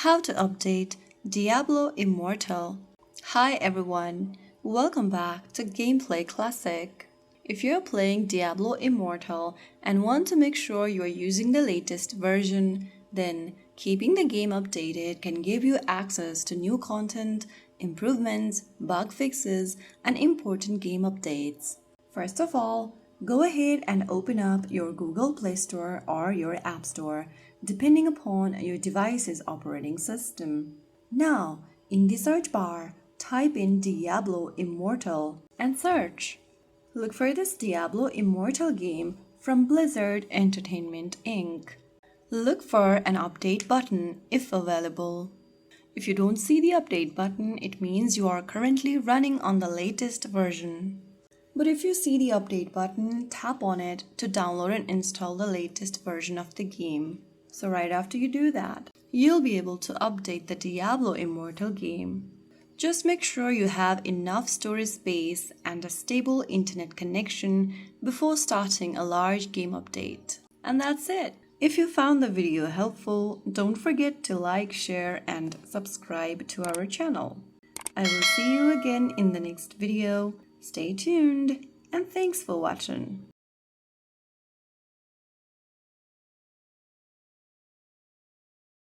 How to update Diablo Immortal. Hi everyone, welcome back to Gameplay Classic. If you're playing Diablo Immortal and want to make sure you're using the latest version, then keeping the game updated can give you access to new content, improvements, bug fixes, and important game updates. First of all, go ahead and open up your Google Play Store or your App Store, depending upon your device's operating system. Now, in the search bar, type in Diablo Immortal and search. Look for this Diablo Immortal game from Blizzard Entertainment Inc. Look for an update button if available. If you don't see the update button, it means you are currently running on the latest version. But if you see the update button, tap on it to download and install the latest version of the game. So right after you do that, you'll be able to update the Diablo Immortal game. Just make sure you have enough storage space and a stable internet connection before starting a large game update. And that's it. If you found the video helpful, don't forget to like, share, and subscribe to our channel. I will see you again in the next video. Stay tuned, and thanks for watching.